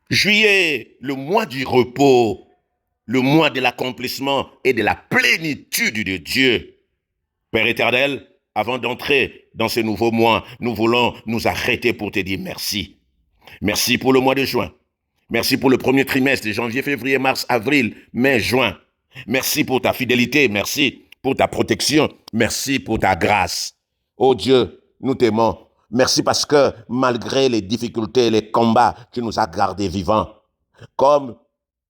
Juillet, le mois du repos, le mois de l'accomplissement et de la plénitude de Dieu. Père éternel, avant d'entrer dans ce nouveau mois, nous voulons nous arrêter pour te dire merci. Merci pour le mois de juin. Merci pour le premier trimestre, de janvier, février, mars, avril, mai, juin. Merci pour ta fidélité. Merci pour ta protection. Merci pour ta grâce. Oh Dieu, nous t'aimons. Merci parce que malgré les difficultés, les combats, tu nous as gardés vivants. Comme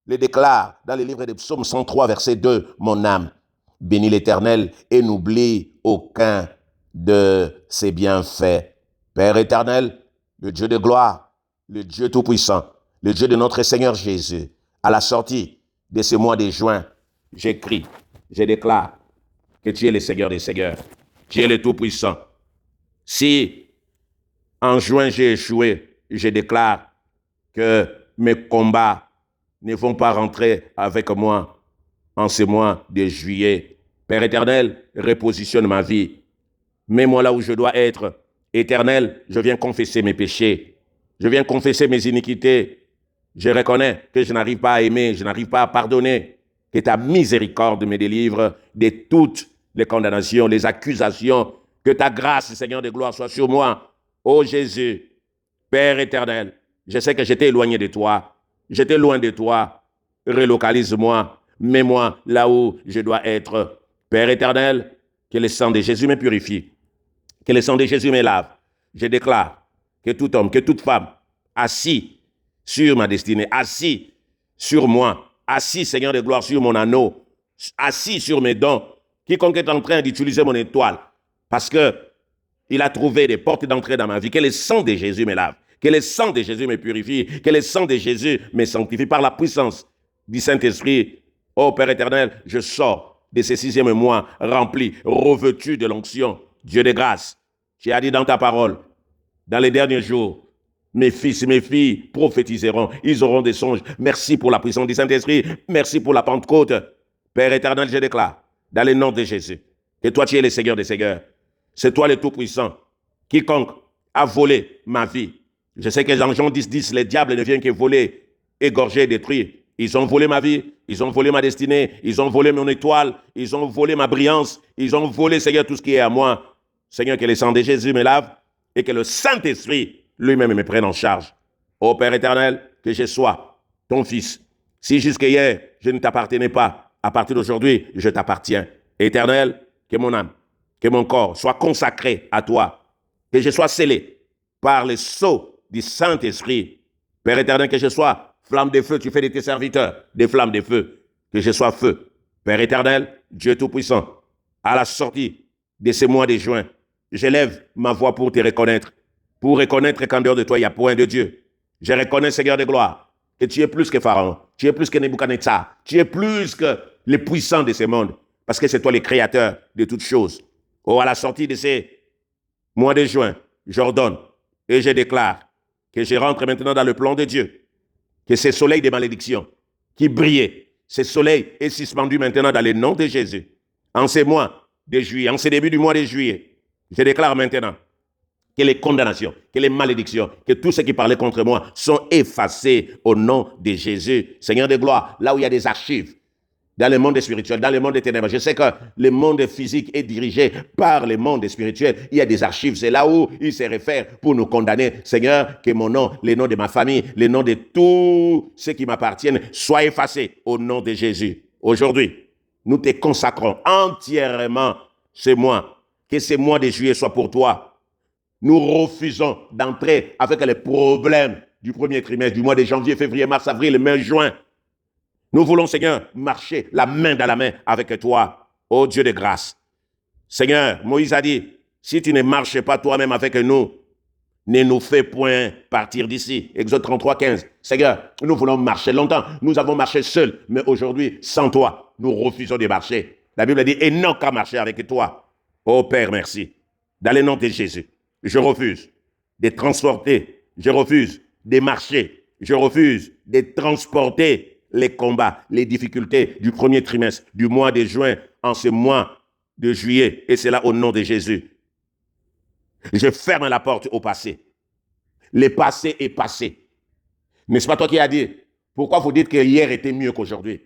le déclare dans le livre de Psaume 103, verset 2, mon âme bénit l'Éternel et n'oublie aucun de ses bienfaits. Père éternel, le Dieu de gloire, le Dieu tout-puissant, le Dieu de notre Seigneur Jésus, à la sortie de ce mois de juin, j'écris, je déclare que tu es le Seigneur des Seigneurs, tu es le tout-puissant. Si en juin j'ai échoué, je déclare que mes combats ne vont pas rentrer avec moi en ce mois de juillet. Père éternel, repositionne ma vie. Mets-moi là où je dois être. Éternel, je viens confesser mes péchés. Je viens confesser mes iniquités. Je reconnais que je n'arrive pas à aimer, je n'arrive pas à pardonner. Que ta miséricorde me délivre de toutes les condamnations, les accusations. Que ta grâce, Seigneur de gloire, soit sur moi. Ô Jésus, Père éternel, je sais que j'étais éloigné de toi. J'étais loin de toi. Relocalise-moi. Mets-moi là où je dois être. Père éternel, que le sang de Jésus me purifie. Que le sang de Jésus me lave. Je déclare que tout homme, que toute femme, assis sur ma destinée, assis sur moi, assis, Seigneur de gloire, sur mon anneau, assis sur mes dons, quiconque est en train d'utiliser mon étoile, parce que il a trouvé des portes d'entrée dans ma vie, que le sang de Jésus me lave, que le sang de Jésus me purifie, que le sang de Jésus me sanctifie par la puissance du Saint-Esprit. Oh Père éternel, je sors de ce 6e mois rempli, revêtu de l'onction. Dieu de grâce, tu as dit dans ta parole, dans les derniers jours, mes fils et mes filles prophétiseront, ils auront des songes. Merci pour la puissance du Saint-Esprit, merci pour la Pentecôte. Père éternel, je déclare, dans le nom de Jésus, que toi tu es le Seigneur des Seigneurs. C'est toi le Tout-Puissant. Quiconque a volé ma vie. Je sais que dans Jean 10, le diable ne vient que voler, égorger, détruire. Ils ont volé ma vie, ils ont volé ma destinée, ils ont volé mon étoile, ils ont volé ma brillance, ils ont volé, Seigneur, tout ce qui est à moi. Seigneur, que le sang de Jésus me lave et que le Saint-Esprit lui-même me prenne en charge. Ô Père éternel, que je sois ton fils. Si jusqu'hier, je ne t'appartenais pas, à partir d'aujourd'hui, je t'appartiens. Éternel, que mon âme, que mon corps soit consacré à toi, que je sois scellé par le sceau du Saint-Esprit. Père éternel, que je sois flamme de feu, tu fais de tes serviteurs des flammes de feu, que je sois feu. Père éternel, Dieu Tout-Puissant, à la sortie de ce mois de juin, j'élève ma voix pour te reconnaître, pour reconnaître qu'en dehors de toi, il n'y a point de Dieu. Je reconnais, Seigneur de gloire, que tu es plus que Pharaon, tu es plus que Nebuchadnezzar, tu es plus que les puissants de ce monde, parce que c'est toi le créateur de toutes choses. Oh, à la sortie de ces mois de juin, j'ordonne et je déclare que je rentre maintenant dans le plan de Dieu, que ce soleil de malédiction qui brillait, ce soleil est suspendu maintenant dans le nom de Jésus. En ces mois de juillet, en ce début du mois de juillet, je déclare maintenant que les condamnations, que les malédictions, que tout ce qui parlait contre moi sont effacés au nom de Jésus. Seigneur de gloire, là où il y a des archives, dans le monde spirituel, dans le monde des ténèbres. Je sais que le monde physique est dirigé par le monde spirituel. Il y a des archives, c'est là où ils se réfèrent pour nous condamner. Seigneur, que mon nom, les noms de ma famille, les noms de tous ceux qui m'appartiennent soient effacés au nom de Jésus. Aujourd'hui, nous te consacrons entièrement ce mois. Que ce mois de juillet soit pour toi. Nous refusons d'entrer avec les problèmes du premier trimestre, du mois de janvier, février, mars, avril, mai, juin. Nous voulons, Seigneur, marcher la main dans la main avec toi, ô Dieu de grâce. Seigneur, Moïse a dit, si tu ne marches pas toi-même avec nous, ne nous fais point partir d'ici. Exode 33, 15. Seigneur, nous voulons marcher longtemps. Nous avons marché seuls, mais aujourd'hui, sans toi, nous refusons de marcher. La Bible dit, et non qu'à marcher avec toi. Ô Père, merci. Dans le nom de Jésus, je refuse de transporter, je refuse de marcher, je refuse de transporter les combats, les difficultés du premier trimestre, du mois de juin, en ce mois de juillet, et c'est là au nom de Jésus. Je ferme la porte au passé. Le passé est passé. N'est-ce pas toi qui as dit? Pourquoi vous dites que hier était mieux qu'aujourd'hui?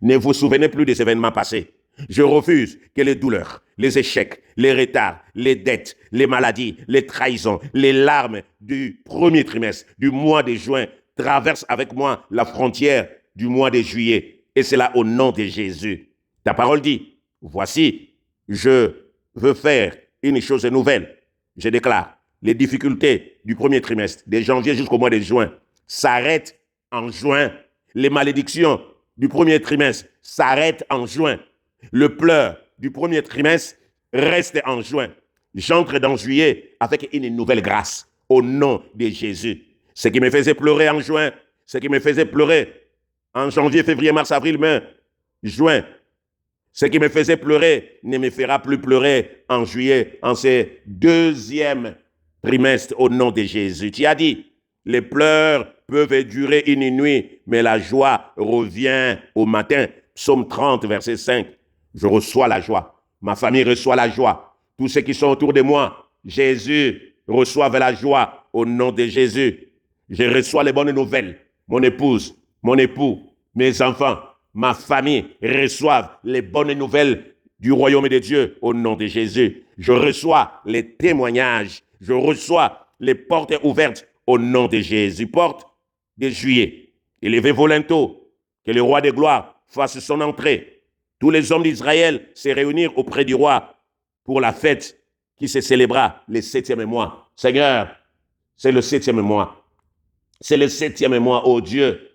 Ne vous souvenez plus des événements passés. Je refuse que les douleurs, les échecs, les retards, les dettes, les maladies, les trahisons, les larmes du premier trimestre, du mois de juin, traversent avec moi la frontière du mois de juillet. Et c'est là au nom de Jésus. Ta parole dit, voici, je veux faire une chose nouvelle. Je déclare, les difficultés du premier trimestre, de janvier jusqu'au mois de juin, s'arrêtent en juin. Les malédictions du premier trimestre s'arrêtent en juin. Le pleur du premier trimestre reste en juin. J'entre dans juillet avec une nouvelle grâce au nom de Jésus. Ce qui me faisait pleurer en juin, ce qui me faisait pleurer en janvier, février, mars, avril, mai, juin, ce qui me faisait pleurer ne me fera plus pleurer en juillet, en ce deuxième trimestre au nom de Jésus. Tu as dit, les pleurs peuvent durer une nuit, mais la joie revient au matin. Psaume 30, verset 5. Je reçois la joie. Ma famille reçoit la joie. Tous ceux qui sont autour de moi, Jésus, reçoivent la joie au nom de Jésus. Je reçois les bonnes nouvelles. Mon épouse, mon époux, mes enfants, ma famille reçoivent les bonnes nouvelles du royaume de Dieu au nom de Jésus. Je reçois les témoignages. Je reçois les portes ouvertes au nom de Jésus. Porte de juillet. Élevez-vous bientôt. Que le roi de gloire fasse son entrée. Tous les hommes d'Israël se réunirent auprès du roi pour la fête qui se célébra le 7e mois. Seigneur, c'est le 7e mois. C'est le 7e mois, oh Dieu.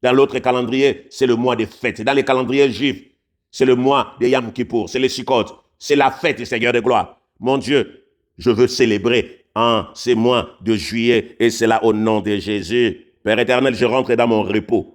Dans l'autre calendrier, c'est le mois des fêtes. Dans les calendriers juifs, c'est le mois de Yom Kippour, c'est les Sukkot. C'est la fête, Seigneur de gloire. Mon Dieu, je veux célébrer en ces mois de juillet et c'est là au nom de Jésus. Père éternel, je rentre dans mon repos.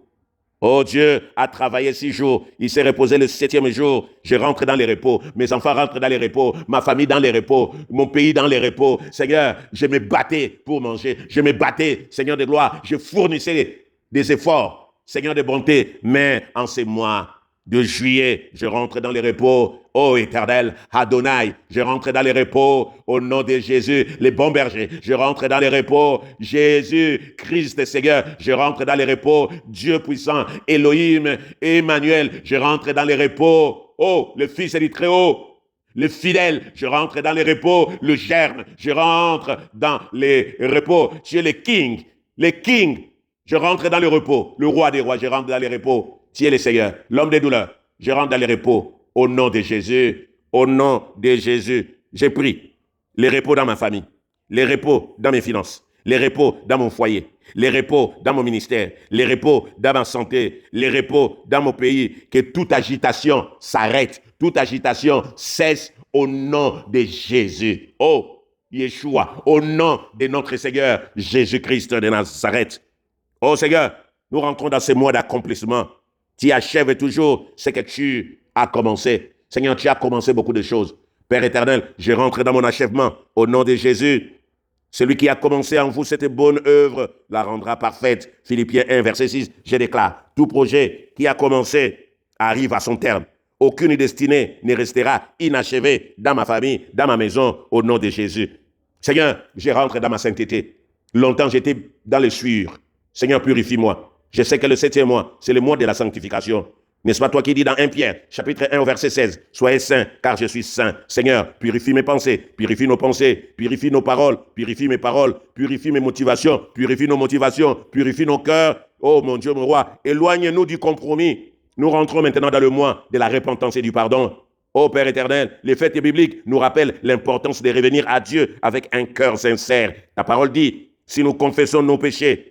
Oh Dieu a travaillé 6 jours, il s'est reposé le 7e jour, je rentre dans les repos, mes enfants rentrent dans les repos, ma famille dans les repos, mon pays dans les repos. Seigneur, je me battais pour manger, je me battais, Seigneur de gloire, je fournissais des efforts, Seigneur de bonté, mais en ces mois de juillet, je rentre dans les repos. Oh Éternel, Adonai, je rentre dans les repos au nom de Jésus, les bons bergers, je rentre dans les repos. Jésus, Christ Seigneur, je rentre dans les repos. Dieu puissant, Elohim, Emmanuel, je rentre dans les repos. Oh, le Fils du Très-Haut, le fidèle, je rentre dans les repos. Le germe, je rentre dans les repos. Tu es le King, je rentre dans le repos. Le roi des rois, je rentre dans les repos. Tu es le Seigneur, l'homme des douleurs, je rentre dans les repos. Au nom de Jésus, au nom de Jésus, j'ai pris les repos dans ma famille, les repos dans mes finances, les repos dans mon foyer, les repos dans mon ministère, les repos dans ma santé, les repos dans mon pays. Que toute agitation s'arrête, toute agitation cesse au nom de Jésus. Oh, Yeshua, au nom de notre Seigneur Jésus-Christ de Nazareth. Oh Seigneur, nous rentrons dans ce mois d'accomplissement. Tu achèves toujours ce que tu as commencé. Seigneur, tu as commencé beaucoup de choses. Père éternel, je rentre dans mon achèvement. Au nom de Jésus, celui qui a commencé en vous cette bonne œuvre la rendra parfaite. Philippiens 1, verset 6, je déclare, tout projet qui a commencé arrive à son terme. Aucune destinée ne restera inachevée dans ma famille, dans ma maison, au nom de Jésus. Seigneur, je rentre dans ma sainteté. Longtemps, j'étais dans le suur. Seigneur, purifie-moi. Je sais que le 7e mois, c'est le mois de la sanctification. N'est-ce pas toi qui dis dans 1 Pierre, chapitre 1, verset 16, « Soyez saints, car je suis saint. » Seigneur, purifie mes pensées, purifie nos pensées, purifie nos paroles, purifie mes paroles, purifie mes motivations, purifie nos motivations, purifie nos cœurs. Oh mon Dieu, mon roi, éloigne-nous du compromis. Nous rentrons maintenant dans le mois de la repentance et du pardon. Oh Père éternel, les fêtes bibliques nous rappellent l'importance de revenir à Dieu avec un cœur sincère. Ta parole dit, si nous confessons nos péchés,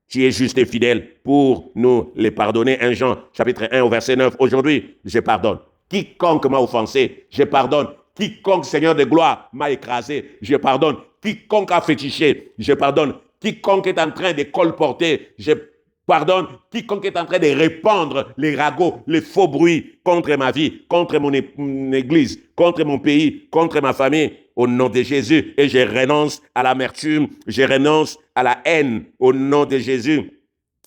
tu es juste et fidèle pour nous les pardonner. 1 Jean, chapitre 1, au verset 9. Aujourd'hui, je pardonne. Quiconque m'a offensé, je pardonne. Quiconque, Seigneur de gloire, m'a écrasé, je pardonne. Quiconque a fétiché, je pardonne. Quiconque est en train de colporter, je pardonne. Quiconque est en train de répandre les ragots, les faux bruits contre ma vie, contre mon église, contre mon pays, contre ma famille, au nom de Jésus. Et je renonce à l'amertume, je renonce à la haine, au nom de Jésus.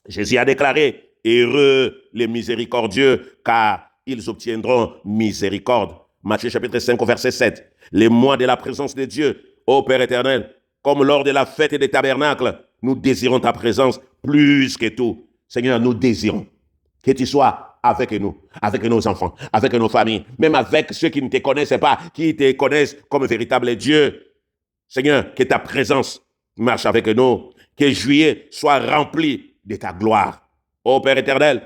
Jésus a déclaré, heureux les miséricordieux, car ils obtiendront miséricorde. Matthieu chapitre 5, verset 7. Les mois de la présence de Dieu, ô Père éternel, comme lors de la fête des tabernacles, nous désirons ta présence plus que tout. Seigneur, nous désirons que tu sois avec nous, avec nos enfants, avec nos familles, même avec ceux qui ne te connaissent pas, qui te connaissent comme véritable Dieu. Seigneur, que ta présence marche avec nous, que juillet soit rempli de ta gloire. Ô Père éternel,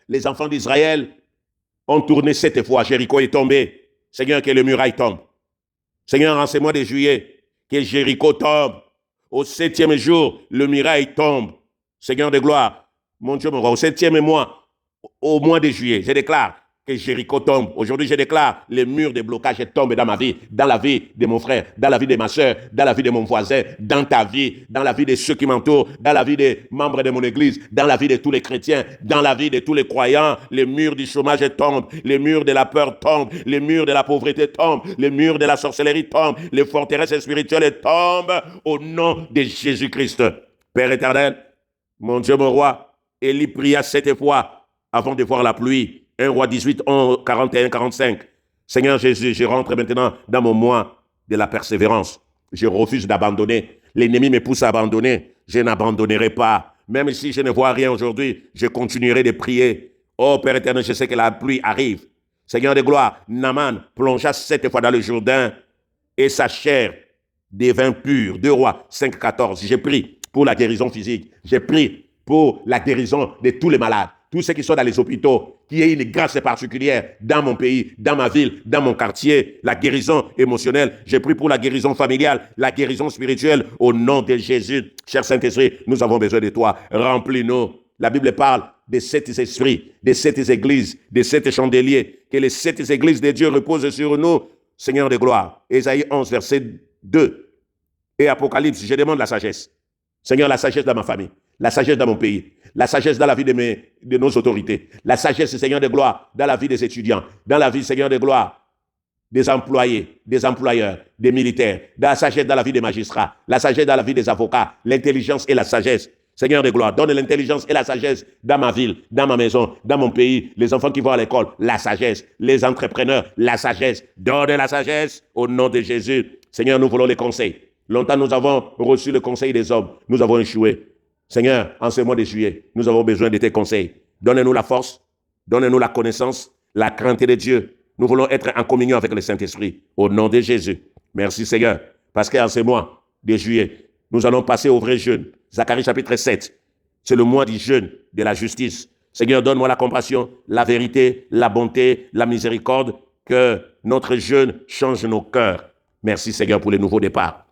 les enfants d'Israël ont tourné 7 fois, Jéricho est tombé. Seigneur, que le muraille tombe. Seigneur, en ce mois de juillet, que Jéricho tombe. Au 7e jour, le muraille tombe. Seigneur de gloire, mon Dieu, mon roi, au 7e mois, au mois de juillet, je déclare que Jéricho tombe. Aujourd'hui, je déclare les murs de blocage tombent dans ma vie, dans la vie de mon frère, dans la vie de ma soeur, dans la vie de mon voisin, dans ta vie, dans la vie de ceux qui m'entourent, dans la vie des membres de mon église, dans la vie de tous les chrétiens, dans la vie de tous les croyants. Les murs du chômage tombent, les murs de la peur tombent, les murs de la pauvreté tombent, les murs de la sorcellerie tombent, les forteresses spirituelles tombent au nom de Jésus-Christ. Père éternel, mon Dieu, mon roi, Élie pria 7 fois avant de voir la pluie. 1 Roi 18, 41, 45. Seigneur Jésus, je rentre maintenant dans mon mois de la persévérance. Je refuse d'abandonner. L'ennemi me pousse à abandonner. Je n'abandonnerai pas. Même si je ne vois rien aujourd'hui, je continuerai de prier. Oh Père éternel, je sais que la pluie arrive. Seigneur de gloire, Naaman plongea 7 fois dans le Jourdain et sa chair devint pure. 2 Rois 5, 14. J'ai prié pour la guérison physique. J'ai prié pour la guérison de tous les malades. Tous ceux qui sont dans les hôpitaux, qu'il y ait une grâce particulière dans mon pays, dans ma ville, dans mon quartier, la guérison émotionnelle. J'ai prié pour la guérison familiale, la guérison spirituelle, au nom de Jésus. Cher Saint-Esprit, nous avons besoin de toi. Remplis-nous. La Bible parle des 7 esprits, des 7 églises, des 7 chandeliers. Que les 7 églises de Dieu reposent sur nous, Seigneur de gloire. Ésaïe 11, verset 2. Et Apocalypse, je demande la sagesse. Seigneur, la sagesse dans ma famille, la sagesse dans mon pays, la sagesse dans la vie de nos autorités, la sagesse, Seigneur de gloire, dans la vie des étudiants, dans la vie, Seigneur de gloire, des employés, des employeurs, des militaires, dans la sagesse dans la vie des magistrats, la sagesse dans la vie des avocats, l'intelligence et la sagesse. Seigneur de gloire, donne l'intelligence et la sagesse dans ma ville, dans ma maison, dans mon pays, les enfants qui vont à l'école, la sagesse, les entrepreneurs, la sagesse. Donne la sagesse au nom de Jésus. Seigneur, nous voulons les conseils. Longtemps, nous avons reçu le conseil des hommes. Nous avons échoué. Seigneur, en ce mois de juillet, nous avons besoin de tes conseils. Donne-nous la force, donne-nous la connaissance, la crainte de Dieu. Nous voulons être en communion avec le Saint-Esprit. Au nom de Jésus. Merci, Seigneur. Parce qu'en ce mois de juillet, nous allons passer au vrai jeûne. Zacharie chapitre 7. C'est le mois du jeûne de la justice. Seigneur, donne-moi la compassion, la vérité, la bonté, la miséricorde. Que notre jeûne change nos cœurs. Merci, Seigneur, pour les nouveaux départs.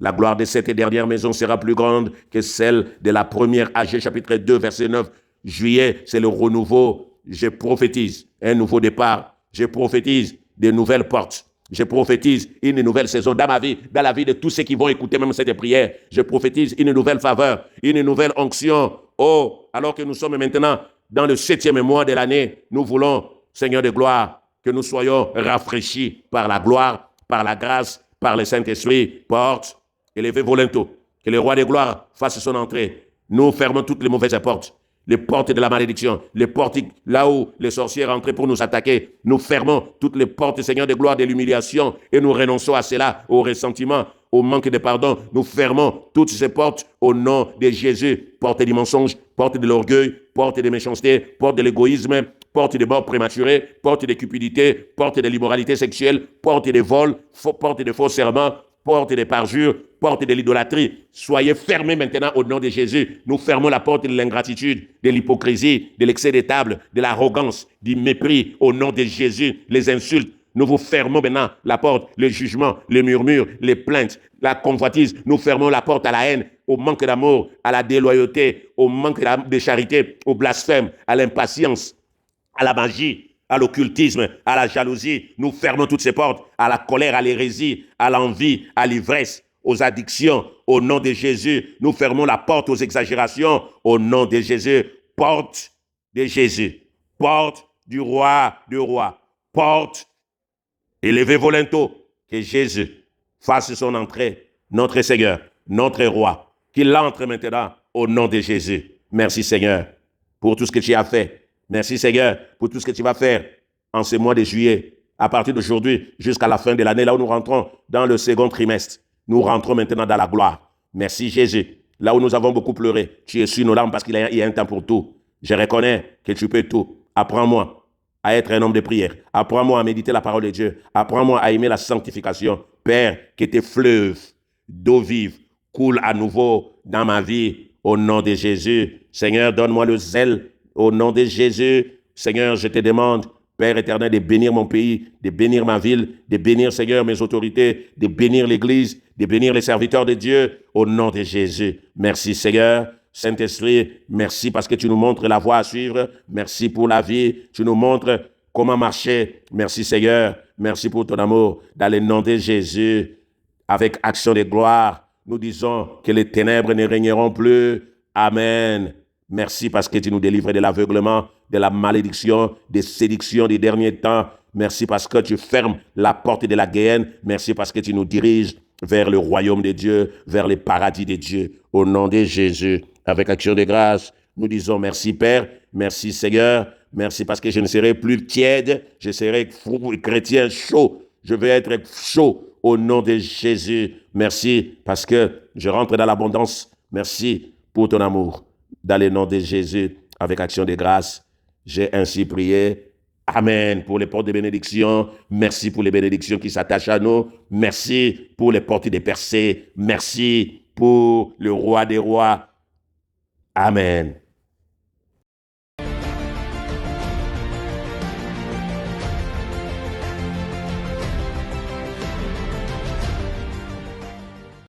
La gloire de cette dernière maison sera plus grande que celle de la première. Agé chapitre 2, verset 9. Juillet, c'est le renouveau. Je prophétise un nouveau départ. Je prophétise de nouvelles portes. Je prophétise une nouvelle saison dans ma vie, dans la vie de tous ceux qui vont écouter même cette prière. Je prophétise une nouvelle faveur, une nouvelle onction. Oh, alors que nous sommes maintenant dans le 7e mois de l'année, nous voulons, Seigneur de gloire, que nous soyons rafraîchis par la gloire, par la grâce, par le Saint-Esprit. Porte, élevez vos linteaux. Que le roi de gloire fasse son entrée. Nous fermons toutes les mauvaises portes. Les portes de la malédiction, les portes là où les sorciers rentraient pour nous attaquer. Nous fermons toutes les portes, Seigneur de gloire, de l'humiliation et nous renonçons à cela, au ressentiment, au manque de pardon. Nous fermons toutes ces portes au nom de Jésus. Porte du mensonge, porte de l'orgueil, porte de méchanceté, porte de l'égoïsme, porte de mort prématurée, porte de cupidité, porte de l'immoralité sexuelle, porte de vol, porte de faux serments, porte de parjure, porte de l'idolâtrie. Soyez fermés maintenant au nom de Jésus. Nous fermons la porte de l'ingratitude, de l'hypocrisie, de l'excès des tables, de l'arrogance, du mépris au nom de Jésus. Les insultes, nous vous fermons maintenant la porte, le jugement, les murmures, les plaintes, la convoitise. Nous fermons la porte à la haine, au manque d'amour, à la déloyauté, au manque de charité, au blasphème, à l'impatience, à la magie, à l'occultisme, à la jalousie. Nous fermons toutes ces portes, à la colère, à l'hérésie, à l'envie, à l'ivresse, aux addictions. Au nom de Jésus, nous fermons la porte aux exagérations. Au nom de Jésus, porte de Jésus, porte du roi de rois, porte, élevez vos linteaux, que Jésus fasse son entrée, notre Seigneur, notre roi, qu'il entre maintenant au nom de Jésus. Merci Seigneur pour tout ce que tu as fait. Merci Seigneur pour tout ce que tu vas faire en ce mois de juillet, à partir d'aujourd'hui jusqu'à la fin de l'année, là où nous rentrons dans le second trimestre. Nous rentrons maintenant dans la gloire. Merci Jésus. Là où nous avons beaucoup pleuré, tu es sur nos larmes parce qu'il y a un temps pour tout. Je reconnais que tu peux tout. Apprends-moi à être un homme de prière. Apprends-moi à méditer la parole de Dieu. Apprends-moi à aimer la sanctification. Père, que tes fleuves d'eau vive coulent à nouveau dans ma vie au nom de Jésus. Seigneur, donne-moi le zèle au nom de Jésus. Seigneur, je te demande, Père éternel, de bénir mon pays, de bénir ma ville, de bénir, Seigneur, mes autorités, de bénir l'Église, de bénir les serviteurs de Dieu, au nom de Jésus. Merci, Seigneur. Saint-Esprit, merci parce que tu nous montres la voie à suivre. Merci pour la vie. Tu nous montres comment marcher. Merci, Seigneur. Merci pour ton amour. Dans le nom de Jésus, avec action de gloire, nous disons que les ténèbres ne régneront plus. Amen. Merci parce que tu nous délivres de l'aveuglement, de la malédiction, des séductions des derniers temps. Merci parce que tu fermes la porte de la guérine. Merci parce que tu nous diriges vers le royaume de Dieu, vers le paradis de Dieu. Au nom de Jésus, avec action de grâce, nous disons merci Père, merci Seigneur, merci parce que je ne serai plus tiède, je serai chrétien chaud. Je vais être chaud au nom de Jésus. Merci parce que je rentre dans l'abondance. Merci pour ton amour. Dans le nom de Jésus, avec action de grâce, j'ai ainsi prié. Amen pour les portes de bénédiction. Merci pour les bénédictions qui s'attachent à nous. Merci pour les portes des percées. Merci pour le roi des rois. Amen.